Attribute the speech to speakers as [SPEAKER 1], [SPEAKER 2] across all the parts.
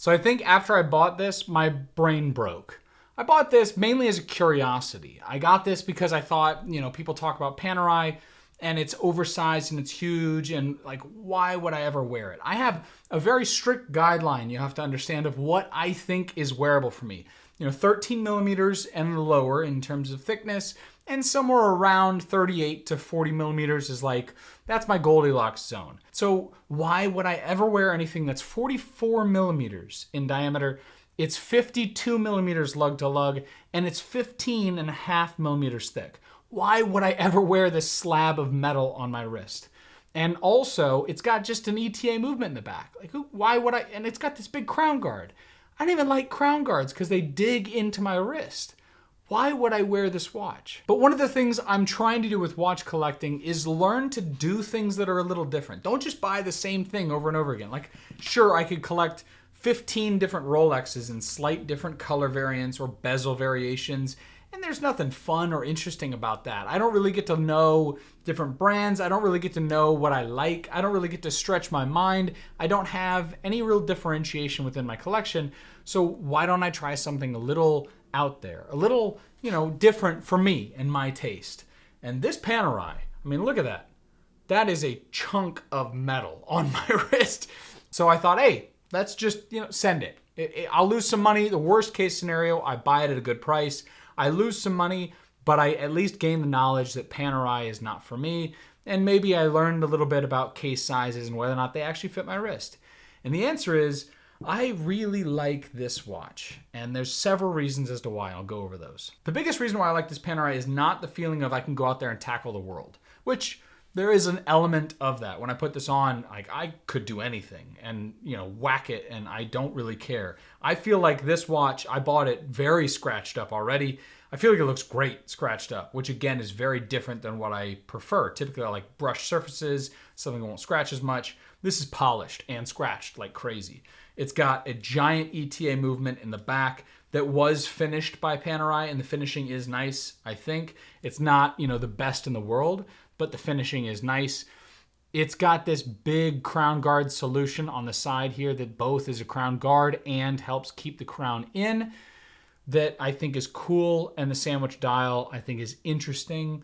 [SPEAKER 1] So I think after I bought this, my brain broke. I bought this mainly as a curiosity. I got this because I thought, people talk about Panerai and it's oversized and it's huge and like, why would I ever wear it? I have a very strict guideline you have to understand of what I think is wearable for me. 13 millimeters and lower in terms of thickness, and somewhere around 38 to 40 millimeters is like, that's my Goldilocks zone. So why would I ever wear anything that's 44 millimeters in diameter? It's 52 millimeters lug to lug, and it's 15 and a half millimeters thick. Why would I ever wear this slab of metal on my wrist? And also, it's got just an ETA movement in the back. Like, why would I? And it's got this big crown guard. I don't even like crown guards because they dig into my wrist. Why would I wear this watch? But one of the things I'm trying to do with watch collecting is learn to do things that are a little different. Don't just buy the same thing over and over again. Like, sure, I could collect 15 different Rolexes in slight different color variants or bezel variations, and there's nothing fun or interesting about that. I don't really get to know different brands. I don't really get to know what I like. I don't really get to stretch my mind. I don't have any real differentiation within my collection. So why don't I try something a little out there, a little, different for me and my taste? And this Panerai, look at that. That is a chunk of metal on my wrist. So I thought, hey, let's just, send it. I'll lose some money. The worst case scenario, I buy it at a good price. I lose some money, but I at least gain the knowledge that Panerai is not for me. And maybe I learned a little bit about case sizes and whether or not they actually fit my wrist. And the answer is, I really like this watch. And there's several reasons as to why. I'll go over those. The biggest reason why I like this Panerai is not the feeling of I can go out there and tackle the world, which there is an element of that. When I put this on, like, I could do anything and, whack it, and I don't really care. I feel like this watch, I bought it very scratched up already. I feel like it looks great scratched up, which again is very different than what I prefer. Typically I like brushed surfaces, something that won't scratch as much. This is polished and scratched like crazy. It's got a giant ETA movement in the back that was finished by Panerai, and the finishing is nice, I think. It's not, the best in the world, but the finishing is nice. It's got this big crown guard solution on the side here that both is a crown guard and helps keep the crown in, that I think is cool, and the sandwich dial I think is interesting.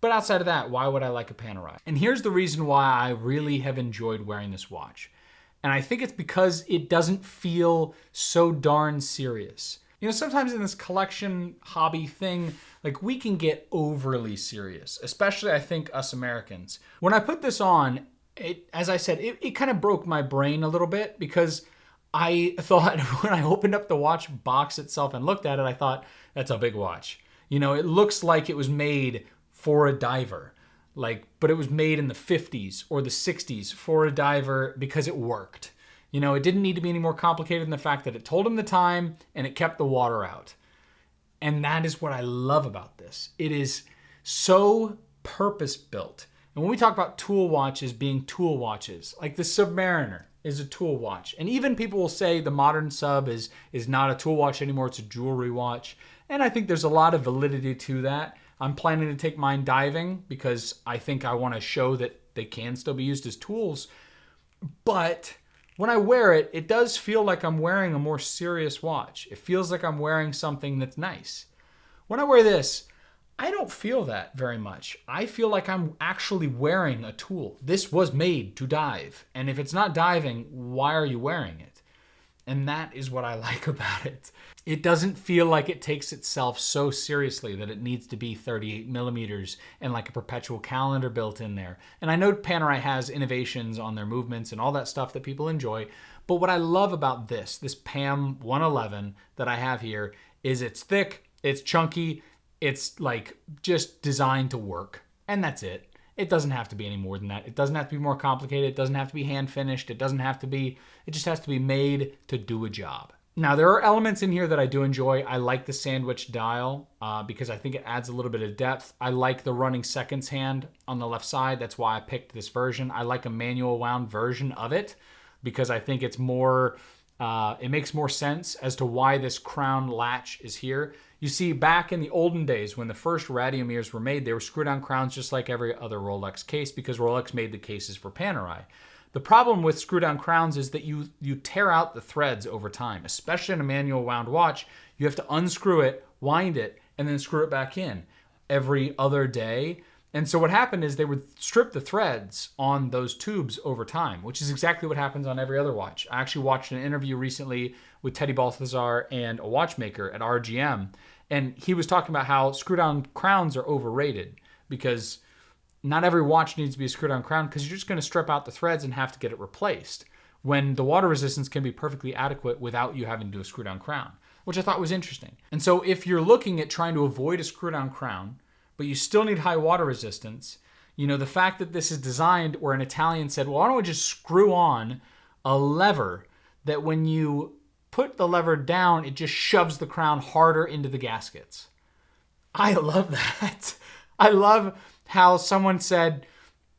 [SPEAKER 1] But outside of that, why would I like a Panerai? And here's the reason why I really have enjoyed wearing this watch. And I think it's because it doesn't feel so darn serious. Sometimes in this collection hobby thing, like, we can get overly serious, especially I think us Americans. When I put this on, as I said, it kind of broke my brain a little bit, because I thought when I opened up the watch box itself and looked at it, I thought, that's a big watch. It looks like it was made for a diver. But it was made in the 50s or the 60s for a diver because it worked. It didn't need to be any more complicated than the fact that it told him the time and it kept the water out. And that is what I love about this. It is so purpose-built. And when we talk about tool watches being tool watches, like the Submariner is a tool watch. And even people will say the modern Sub is not a tool watch anymore, it's a jewelry watch. And I think there's a lot of validity to that. I'm planning to take mine diving because I think I want to show that they can still be used as tools. But when I wear it, it does feel like I'm wearing a more serious watch. It feels like I'm wearing something that's nice. When I wear this, I don't feel that very much. I feel like I'm actually wearing a tool. This was made to dive. And if it's not diving, why are you wearing it? And that is what I like about it. It doesn't feel like it takes itself so seriously that it needs to be 38 millimeters and like a perpetual calendar built in there. And I know Panerai has innovations on their movements and all that stuff that people enjoy. But what I love about this PAM111 that I have here, is it's thick, it's chunky, it's like just designed to work. And that's it. It doesn't have to be any more than that. It doesn't have to be more complicated. It doesn't have to be hand finished. It just has to be made to do a job. Now, there are elements in here that I do enjoy. I like the sandwich dial because I think it adds a little bit of depth. I like the running seconds hand on the left side. That's why I picked this version. I like a manual wound version of it because I think it's more, it makes more sense as to why this crown latch is here. You see, back in the olden days when the first radiomirs were made, they were screw-down crowns just like every other Rolex case because Rolex made the cases for Panerai. The problem with screw down crowns is that you tear out the threads over time, especially in a manual wound watch. You have to unscrew it, wind it, and then screw it back in every other day. And so what happened is they would strip the threads on those tubes over time, which is exactly what happens on every other watch. I actually watched an interview recently with Teddy Balthazar and a watchmaker at RGM, and he was talking about how screw-down crowns are overrated because not every watch needs to be a screw-down crown because you're just going to strip out the threads and have to get it replaced when the water resistance can be perfectly adequate without you having to do a screw-down crown, which I thought was interesting. And so if you're looking at trying to avoid a screw-down crown, but you still need high water resistance, the fact that this is designed where an Italian said, well, why don't we just screw on a lever that when you put the lever down, it just shoves the crown harder into the gaskets. I love that. I love how someone said,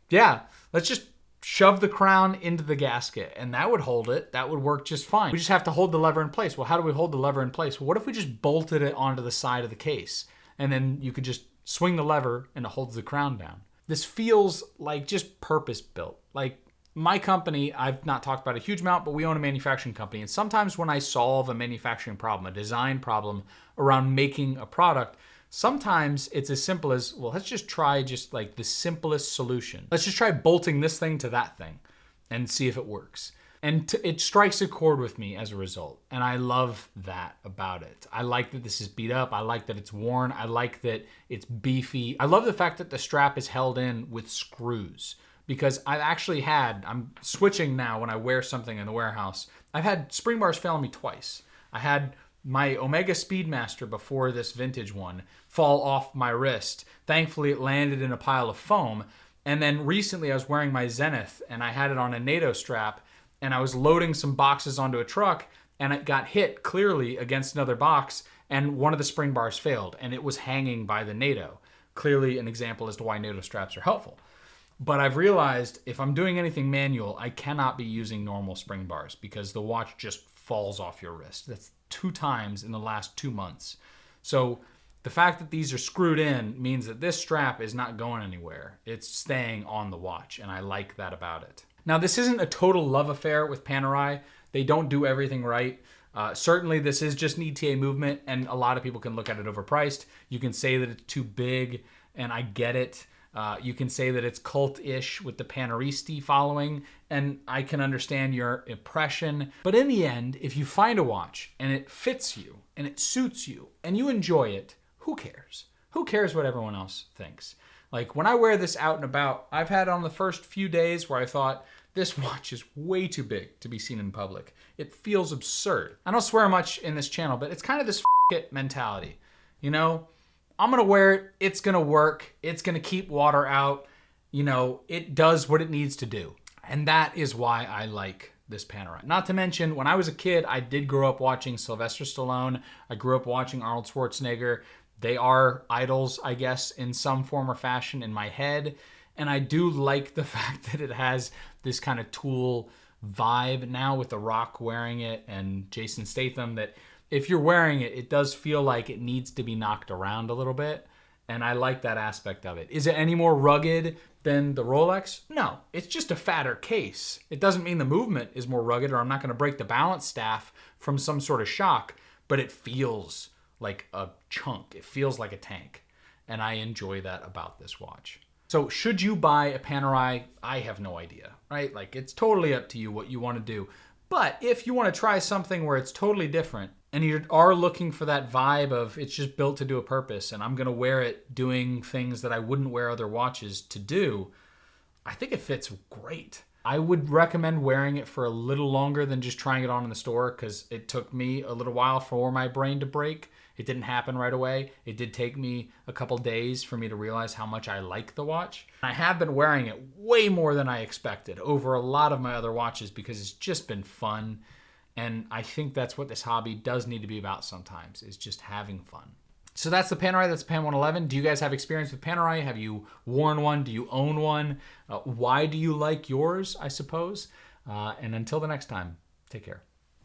[SPEAKER 1] yeah, let's just shove the crown into the gasket and that would hold it. That would work just fine. We just have to hold the lever in place. Well, how do we hold the lever in place? Well, what if we just bolted it onto the side of the case and then you could just swing the lever and it holds the crown down? This feels like just purpose built. Like my company, I've not talked about a huge amount, but we own a manufacturing company. And sometimes when I solve a manufacturing problem, a design problem around making a product, sometimes it's as simple as, well, let's just try just like the simplest solution. Let's just try bolting this thing to that thing and see if it works. And it strikes a chord with me as a result. And I love that about it. I like that this is beat up. I like that it's worn. I like that it's beefy. I love the fact that the strap is held in with screws because I'm switching now when I wear something in the warehouse. I've had spring bars fail on me twice. I had my Omega Speedmaster before this vintage one fall off my wrist. Thankfully, it landed in a pile of foam. And then recently I was wearing my Zenith and I had it on a NATO strap and I was loading some boxes onto a truck and it got hit clearly against another box and one of the spring bars failed and it was hanging by the NATO. Clearly an example as to why NATO straps are helpful. But I've realized if I'm doing anything manual, I cannot be using normal spring bars because the watch just falls off your wrist. That's 2 times in the last 2 months. So the fact that these are screwed in means that this strap is not going anywhere. It's staying on the watch and I like that about it. Now, this isn't a total love affair with Panerai. They don't do everything right. Certainly, this is just an ETA movement, and a lot of people can look at it overpriced. You can say that it's too big, and I get it. You can say that it's cult-ish with the Paneristi following, and I can understand your impression. But in the end, if you find a watch, and it fits you, and it suits you, and you enjoy it, who cares? Who cares what everyone else thinks? Like when I wear this out and about, I've had on the first few days where I thought, this watch is way too big to be seen in public. It feels absurd. I don't swear much in this channel, but it's kind of this f it mentality. I'm gonna wear it, it's gonna work, it's gonna keep water out, it does what it needs to do. And that is why I like this Panerai. Not to mention, when I was a kid, I did grow up watching Sylvester Stallone. I grew up watching Arnold Schwarzenegger. They are idols, I guess, in some form or fashion in my head. And I do like the fact that it has this kind of Tool vibe now with The Rock wearing it and Jason Statham, that if you're wearing it, it does feel like it needs to be knocked around a little bit. And I like that aspect of it. Is it any more rugged than the Rolex? No, it's just a fatter case. It doesn't mean the movement is more rugged or I'm not going to break the balance staff from some sort of shock, but it feels like a chunk. It feels like a tank. And I enjoy that about this watch. So should you buy a Panerai? I have no idea, right? Like it's totally up to you what you want to do. But if you want to try something where it's totally different and you are looking for that vibe of it's just built to do a purpose and I'm going to wear it doing things that I wouldn't wear other watches to do, I think it fits great. I would recommend wearing it for a little longer than just trying it on in the store because it took me a little while for my brain to break. It didn't happen right away. It did take me a couple days for me to realize how much I like the watch. I have been wearing it way more than I expected over a lot of my other watches because it's just been fun. And I think that's what this hobby does need to be about sometimes, is just having fun. So that's the Panerai, that's the PAM111. Do you guys have experience with Panerai? Have you worn one? Do you own one? Why do you like yours, I suppose? And until the next time, take care.